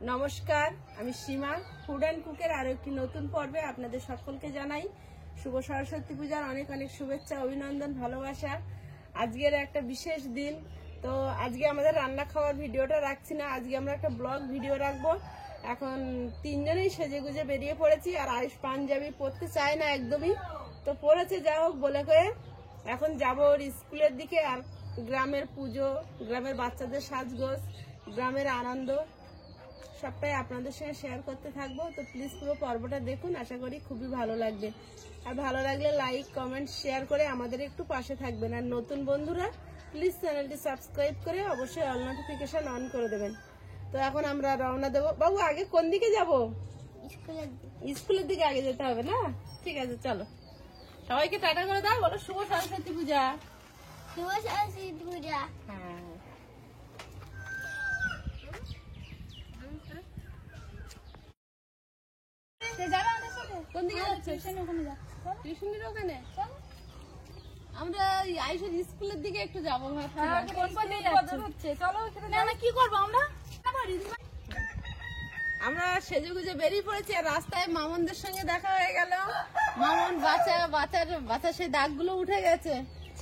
নমস্কার, আমি সীমা। Food and কুকের আরো একটি নতুন পর্বে আপনাদের সকলকে জানাই শুভ সরস্বতী পূজার অনেক অনেক শুভেচ্ছা, অভিনন্দন, ভালোবাসা। আজকের একটা বিশেষ দিন, তো আজকে আমাদের রান্না খাওয়ার ভিডিওটা রাখছি না, আজকে আমরা একটা ব্লগ ভিডিও রাখবো। এখন তিনজনেই সেজে গুজে বেরিয়ে পড়েছি, আর আয়ুষ পাঞ্জাবি পরতে চায় না একদমই, তো পড়েছে, যা হোক বলে করে। এখন যাবো ওর স্কুলের দিকে, আর গ্রামের পুজো, গ্রামের বাচ্চাদের সাজগোজ, গ্রামের আনন্দ সবটাই আপনাদের সঙ্গে শেয়ার করতে থাকবো। তো প্লিজ পুরো পর্বটা দেখুন, আশা করি খুবই ভালো লাগবে। আর ভালো লাগলে লাইক, কমেন্ট, শেয়ার করে আমাদের একটু পাশে থাকবেন। আর নতুন বন্ধুরা প্লিজ চ্যানেলটি সাবস্ক্রাইব করে অবশ্যই অল নোটিফিকেশন অন করে দেবেন। তো এখন আমরা রওনা দেবো। বাবু, আগে কোন দিকে যাব? স্কুলের দিকে আগে যেতে হবে না? ঠিক আছে, চলো। সবাইকে টাটা করে দাও, বলো শুভ সরস্বতী পূজা। শুভ সরস্বতী পূজা। হ্যাঁ, কোন দিকে যাচ্ছে? টিউশনের ওখানে আমরা আইসের স্কুলের দিকে একটু যাবো ভাবছি। কি করবো আমরা? আমরা সেজে গুজে বেরিয়ে পড়েছি, আর রাস্তায় মামনদের সঙ্গে দেখা হয়ে গেল। মামন বাচ্চার সেই দাগগুলো উঠে গেছে,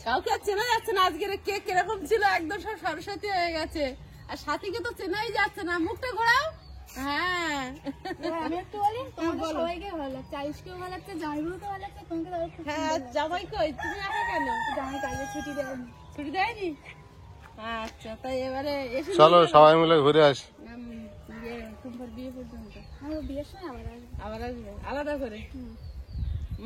কাউকে আর চেনা যাচ্ছে না। আজকের কেক কিরকম ছিল, একদম সব সরস্বতী হয়ে গেছে। আর সাথীকে তো চেনাই যাচ্ছে না, মুখটা ঘোরাও। হ্যাঁ, আমি একটু বলি, তোমাদের সবাইকে ভালো লাগছে, আয়ুষকেও ভালো লাগছে, জামাইগুলোকে ভালো লাগছে, তোমাকে তো খুব হ্যাঁ। জামাই কই? তুমি একা কেন? জামাই কাজে ছুটি দেয়নি। ছুটি দেয়নি? আচ্ছা, তাই এবারে এসে চলো সবাই মিলে ঘুরে আসি। তোমার বিয়ে পর্যন্ত আমার বিয়ের সময় আবার আসবে আলাদা করে।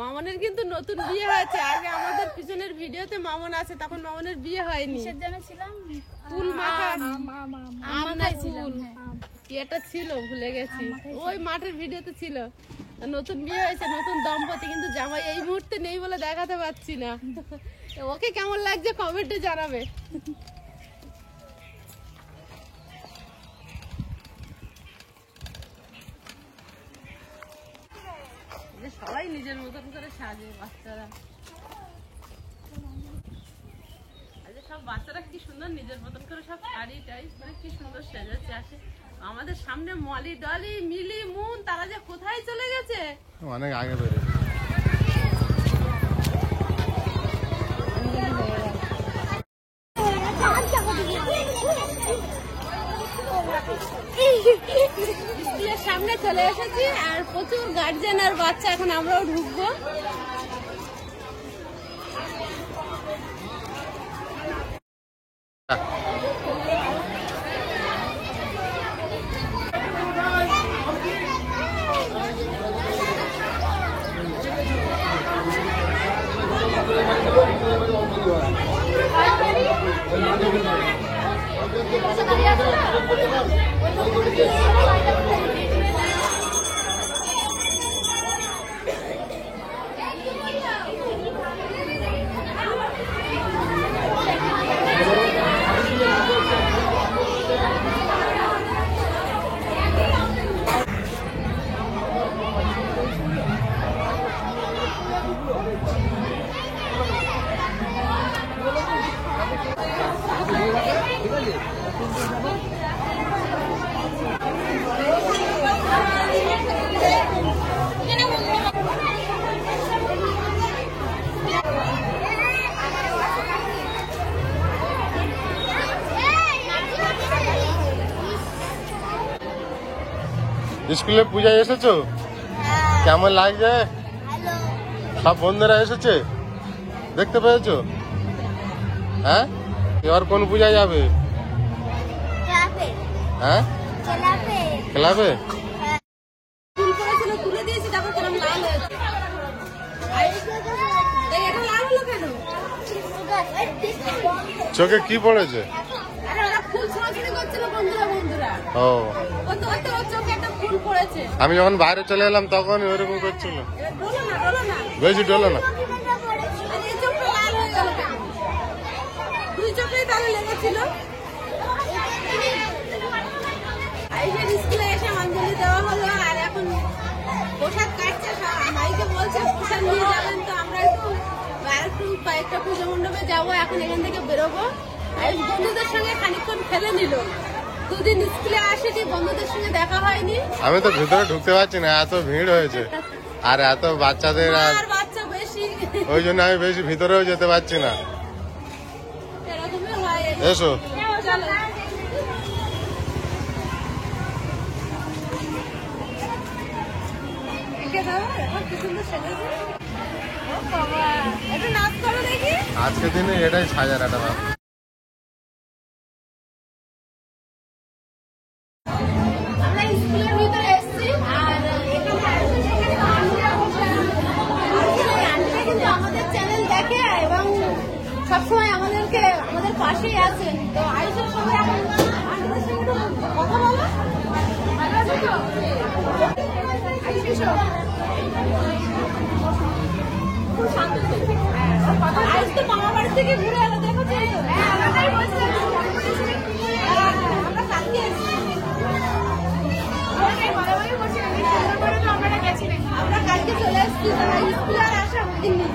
মামনের কিন্তু নতুন বিয়ে হয়েছে, আগে আমাদের পিছনের ভিডিওতে মামন আছে, তখন মামনের বিয়ে হয়নি। কিসের জন্য ছিলাম? ফুল মাখা আম না ছিলাম, ফুল কি একটা ছিল, ভুলে গেছি, ওই মাঠের ভিডিওতে ছিল। নতুন বিয়ে হয়েছে, নতুন দম্পতি, কিন্তু জামাই এই মুহূর্তে নেই বলে দেখাতে পারছি না। ওকে কেমন লাগছে কমেন্টে জানাবে। সবাই নিজের মতন করে সাজে বাচ্চারা, সব বাচ্চারা কি সুন্দর নিজের মতন করে সব শাড়ি টাই মানে কি সুন্দর সেজেছে। আসে আমাদের সামনে মলি, ডলি, মিলি, মুন, তারা যে কোথায় চলে গেছে, অনেক আগে বেরিয়ে। স্কুলের সামনে চলে এসেছি, আর প্রচুর গার্জেন আর বাচ্চা। এখন আমরাও ঢুকবো। স্কুলে পূজায় এসেছো? কেমন লাগছে? সব বন্ধুরা এসেছে, দেখতে পেয়েছো? হ্যাঁ, এবার কোন পূজায় যাবে? হ্যাঁ, ক্লাবে। ফুল করেছিল, তুলে দিয়েছি, তারপর কেমন লাল হয়েছে। এটা লাল হলো কেন? চোখে কি পড়েছে? আরে ওরা ফুল ছোঁড়াছুড়ি করছিল বন্ধুরা। ও, ওর চোখে একটা ফুল পড়েছে। আমি যখন বাইরে চলে এলাম তখন ওইরকম করছিল। ডলো না বেশি ডলো না। এই চোখটা লাল হয়ে গেল কেন? দুই চোখেই তাহলে লেগেছিল। আইসের স্কুলে এসে অঞ্জলি দেওয়া হলো, আর এখন পোশাক কাটছে। মাইকে বলছে পোশাক নিয়ে যাবেন, তো আমরা একটু কয়েকটা পুজো মণ্ডপে যাবো। এখন এখান থেকে বেরোবো। আয়ুষ বন্ধুদের সঙ্গে খানিকক্ষণ খেলে নিল, দুদিন স্কুলে আসেনি, বন্ধুদের সঙ্গে দেখা হয়নি। আমি তো ভিতরে ঢুকতে পারছি না, এত ভিড় হয়েছে আর এত বাচ্চাদের, আর আর বাচ্চা বেশি, ওই জন্য আমি বেশি ভিতরেও যেতে পারছি না। এরকমই হয়। এসো। চলো। একে দাও, এখন কি সুন্দর সেজেছে। ও বাবা, একটু নাচ করো দেখি। আজকের দিনে এটাই সাজার একটা ব্যাপার। আমরা স্কুলের ভিতরে এসেছি আর এখানে আন্টিরা বসে আছে। আন্টিরা কিন্তু আমাদের চ্যানেল দেখে এবং সবসময় আমাদের পাশেই আছেন। তো আয়ুষের সঙ্গে এখন আন্টিদের সঙ্গে একটু কথা বলো। ভালো আছো তো? আয়ুষ এসো। খুব শান্ত ছেলে। আয়ুষ তো মামা বাড়ি থেকে ঘুরে এলো, দেখো তো। হ্যাঁ, আমরাই বসে আছি। আমরা কালকে এসেছি। আমরা কালকে চলে এসেছি, স্কুলে আর আসা হয়নি।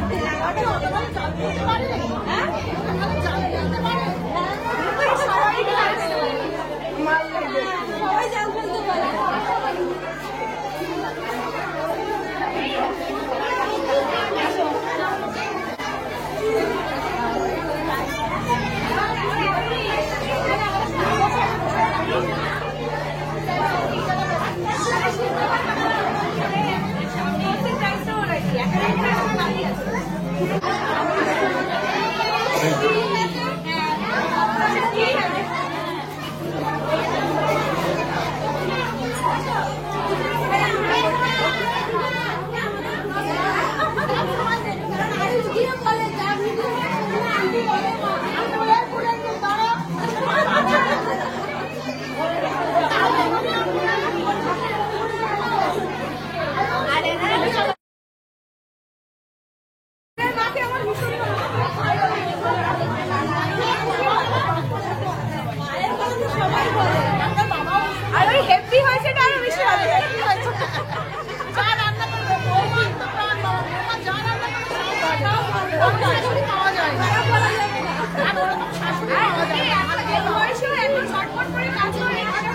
সবাই জাল ফেলতে পারে। আর ওই হ্যাপি হয়েছে আরো বেশি হবে। যা রান্না করবে বৌমা তো প্রাণ বাবা, বৌমা যা রান্না করবে সব শাশুড়ি পাওয়া যায় না। আর ওরা তো শাশুড়ি পাওয়া যায় না। আমরা এই বয়সেও এত ছটফট করে কাজ করে এখানে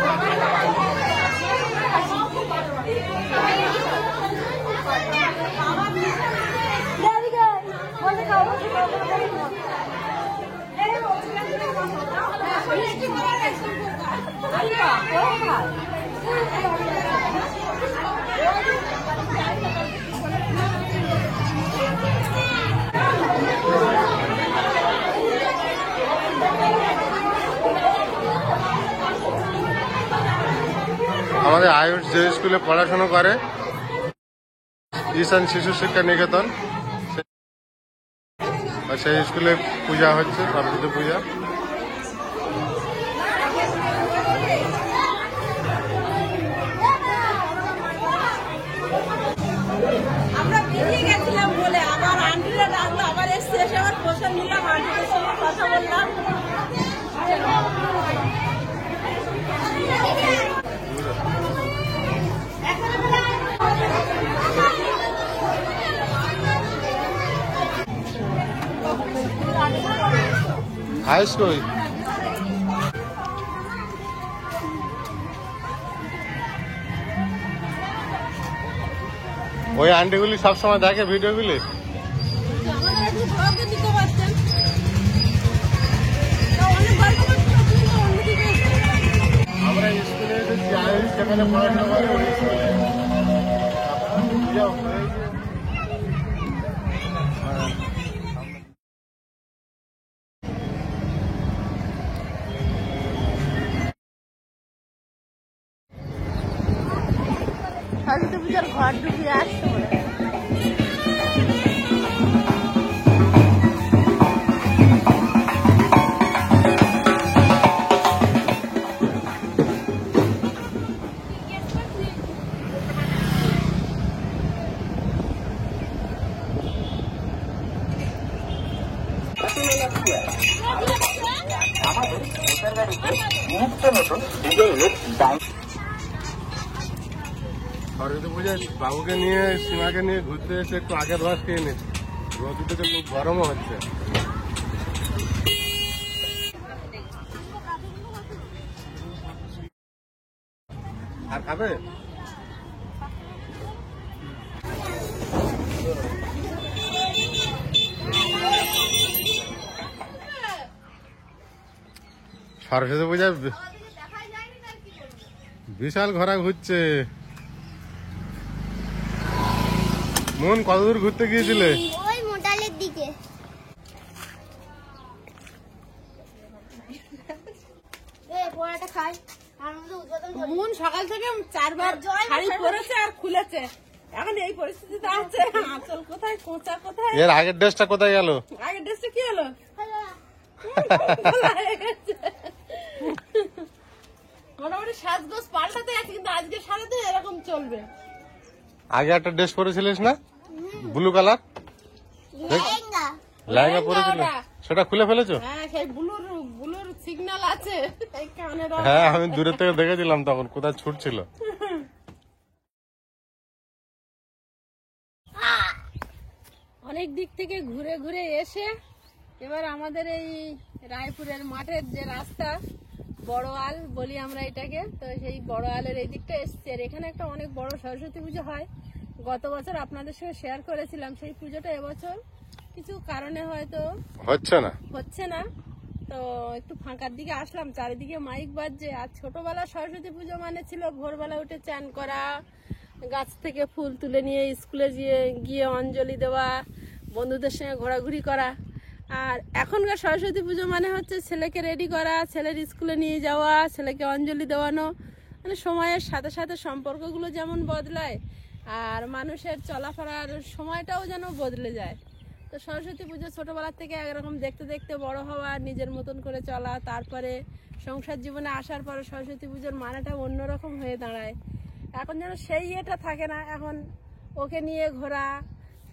আমাদের আয়ুষ যে স্কুলে পড়াশোনা করে, ঈশান শিশু শিক্ষা নিকেতন, সেই স্কুলে পূজা হচ্ছে, সরস্বতী পূজা। আমরা বেরিয়ে গেছিলাম বলে আবার আন্টিরা ডাকলো, আবার এসে এসে আবার প্রসাদ নিলাম, আন্টিদের সঙ্গে কথা বললাম। হাই স্কুল ওই আন্টিগুলি সবসময় দেখে ভিডিওগুলি। আমাদের একটু ধরাকে দিতে পারতেন। অনেক গল্প করতে অন্যদিকে আমরা স্কুলে এসেছি, আয়ুষ সেখানে পড়াশোনা করে ওই স্কুলে। সরস্বতী পূজার ঘর ঢুকিয়ে আসতে বলে। সরস্বতী পূজায় বাবুকে নিয়ে, সীমাকে নিয়ে ঘুরতে এসে একটু আগের বাস খেয়ে নিচ্ছি। রোদুতে তো খুব গরমও হচ্ছে। আর খাবে? সরস্বতী পূজা বিশাল ঘোরা ঘুরছে। মন কতদূর ঘুরতে গিয়েছিলে? ওই মোটালের দিকে। পোড়াটা খাই। মন সকাল থেকে 4 বার শাড়ি পরেছে আর খুলেছে, এখন এই পরিস্থিতিতে আছে। আঁচল কোথায়, কোঁচা কোথায়, এর আগের ড্রেসটা কোথায় গেল? আগের ড্রেসটা কি হলো? মোটামুটি সাজগোজ পাল্টাতে আছে, কিন্তু আজকে সারাদিন এরকম চলবে। আগে একটা ড্রেস পরেছিলিস না, ব্লু কালার লেহেঙ্গা পরেছিল, সেটা খুলে ফেলেছো? হ্যাঁ, সেই ব্লুর সিগন্যাল আছে এই কানের। হ্যাঁ, আমি দূরে থেকে দেখেছিলাম তখন কোথায় ছুটছিল। অনেক দিক থেকে ঘুরে ঘুরে এসে এবার আমাদের এই রায়পুরের মাঠের যে রাস্তা, বড় আল বলি আমরা এটাকে, তো সেই বড় আলের এই দিকটা এসছে। আর এখানে একটা অনেক বড় সরস্বতী পুজো হয়। গত বছর আপনাদের সঙ্গে শেয়ার করেছিলাম, সেই পুজোটা এবছর কিছু কারণে হয়তো হচ্ছে না। তো একটু ফাঁকার দিকে আসলাম, চারিদিকে মাইক বাজছে। আর ছোটবেলা সরস্বতী পুজো মানে ছিল ভোরবেলা উঠে চান করা, গাছ থেকে ফুল তুলে নিয়ে স্কুলে গিয়ে অঞ্জলি দেওয়া, বন্ধুদের সঙ্গে ঘোরাঘুরি করা। আর এখনকার সরস্বতী পুজো মানে হচ্ছে ছেলেকে রেডি করা, ছেলের স্কুলে নিয়ে যাওয়া, ছেলেকে অঞ্জলি দেওয়ানো। মানে সময়ের সাথে সাথে সম্পর্কগুলো যেমন বদলায়, আর মানুষের চলাফেরার সময়টাও যেন বদলে যায়। তো সরস্বতী পুজো ছোটবেলার থেকে একরকম দেখতে দেখতে বড় হওয়া, নিজের মতন করে চলা, তারপরে সংসার জীবনে আসার পরে সরস্বতী পুজোর মানেটা অন্যরকম হয়ে দাঁড়ায়। এখন যেন সেই ইয়েটা থাকে না। এখন ওকে নিয়ে ঘোরা,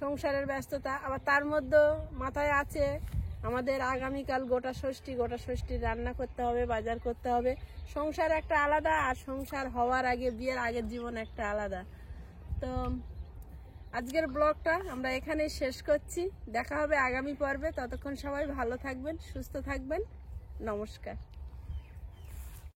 সংসারের ব্যস্ততা, আবার তার মধ্যে মাথায় আছে আমাদের আগামীকাল গোটা ষষ্ঠী রান্না করতে হবে, বাজার করতে হবে। সংসার একটা আলাদা, আর সংসার হওয়ার আগে, বিয়ের আগের জীবন একটা আলাদা। তো আজকের ব্লগটা আমরা এখানেই শেষ করছি। দেখা হবে আগামী পর্বে। ততক্ষণ সবাই ভালো থাকবেন, সুস্থ থাকবেন। নমস্কার।